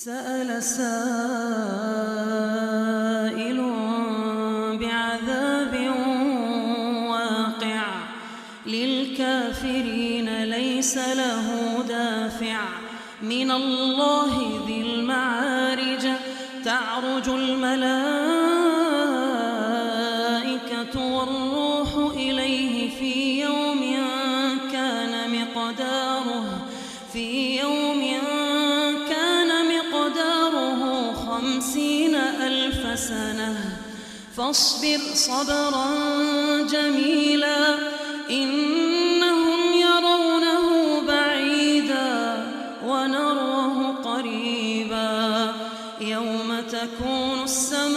سأل سائل بعذاب واقع للكافرين ليس له دافع من الله ذي المعارج تعرج الملائكة والروح إليه في يوم كان مقداره 50,000 سنة فاصبر صبرا جميلا إنهم يرونه بعيدا ونراه قريبا يوم تكون السماء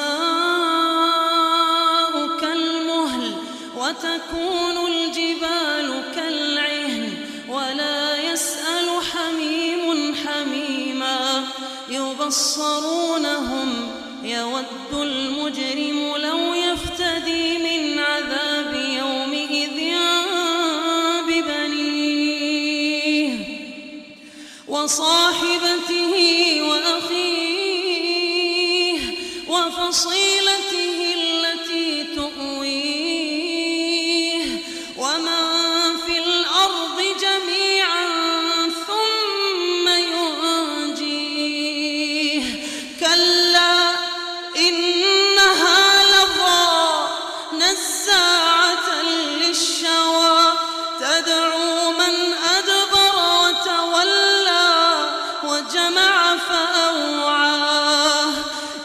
كالمهل وتكون الجبال كالعهن ولا يسأل حميم حميما يبصرونهم يود المجرم لو يفتدي من عذاب يومئذ ببنيه وصاحبته وأخيه وفصيلته التي تؤويه ومن في الأرض جميعا ثم ينجيه كلا إنها لظى نزاعة للشوى تدعو من أدبر وتولى وجمع فأوعاه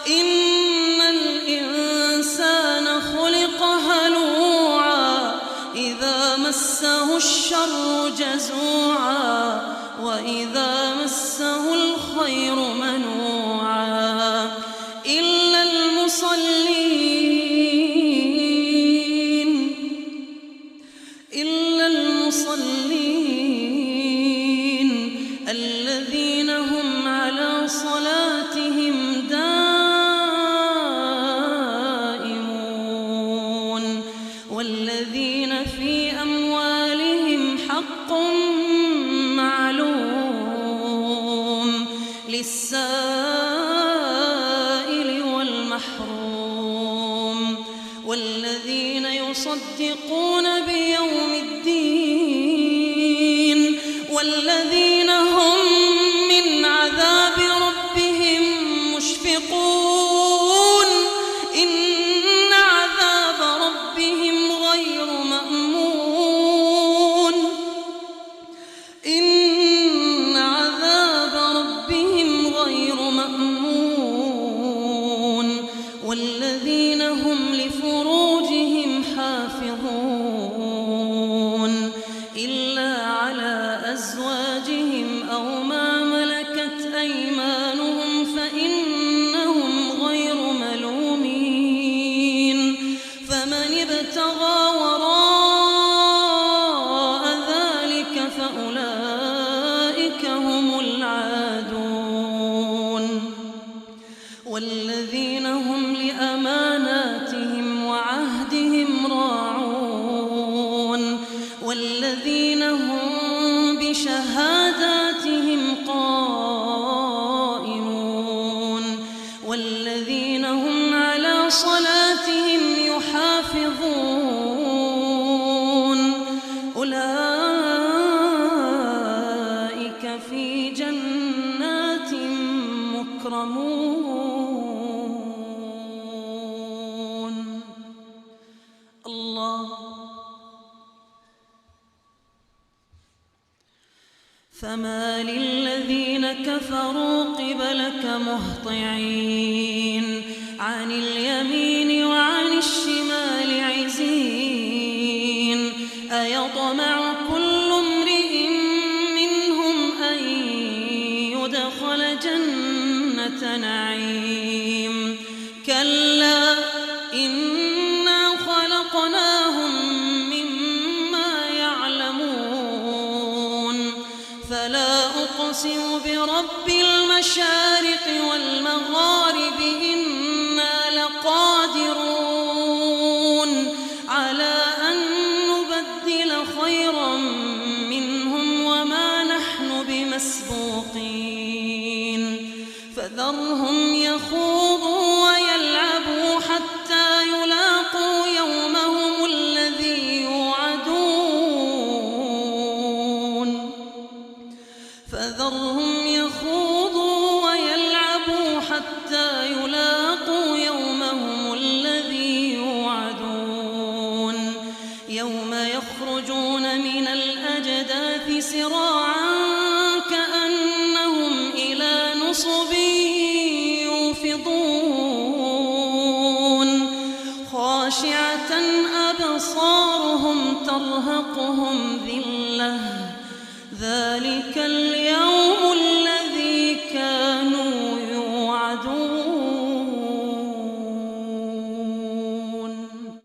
إن الإنسان خلق هلوعا إذا مسه الشر جزوعا وإذا مسه الخير منوعا إلا المصلين الذين هم على صلاتهم دائمون والذين في أموالهم حق معلوم للسائل والمحروم والذين يصدقون بيوم الدين والذين هم من عذاب ربهم مشفقون إن عذاب ربهم غير مأمون إن عذاب ربهم غير مأمون والذين هم لفروجهم حافظون إلا على أزواجهم أو ما ملكت أيمانهم فإنهم غير ملومين فمن ابتغى وراء ذلك فأولئك هم العادون والذين هم لأماناتهم وعهدهم راعون والذين هم بشهاداتهم قائمون والذين هم على صلاتهم يحافظون أولئك في جنات مكرمون الله فما للذين كفروا قبلك مهطعين عن اليمين وعن الشمال عزين أيطمع كل امرئ منهم أن يدخل جنة نعيم كلا إنا خلقناهم مما يعلمون فلا أقسم برب المشارق والمغارب إنا لقادرون على أن نبدل خيرا منهم وما نحن بمسبوقين فذرهم يخوضوا ويلعبوا حتى يلاقوا يومهم الذي يوعدون فذرهم يخوضوا ويلعبوا حتى يلاقوا يومهم الذي يوعدون يوم يخرجون من الأجداث سراعا كأنهم إلى نصب يوفضون خاشعة أبصارهم ترهقهم ذلة ذلك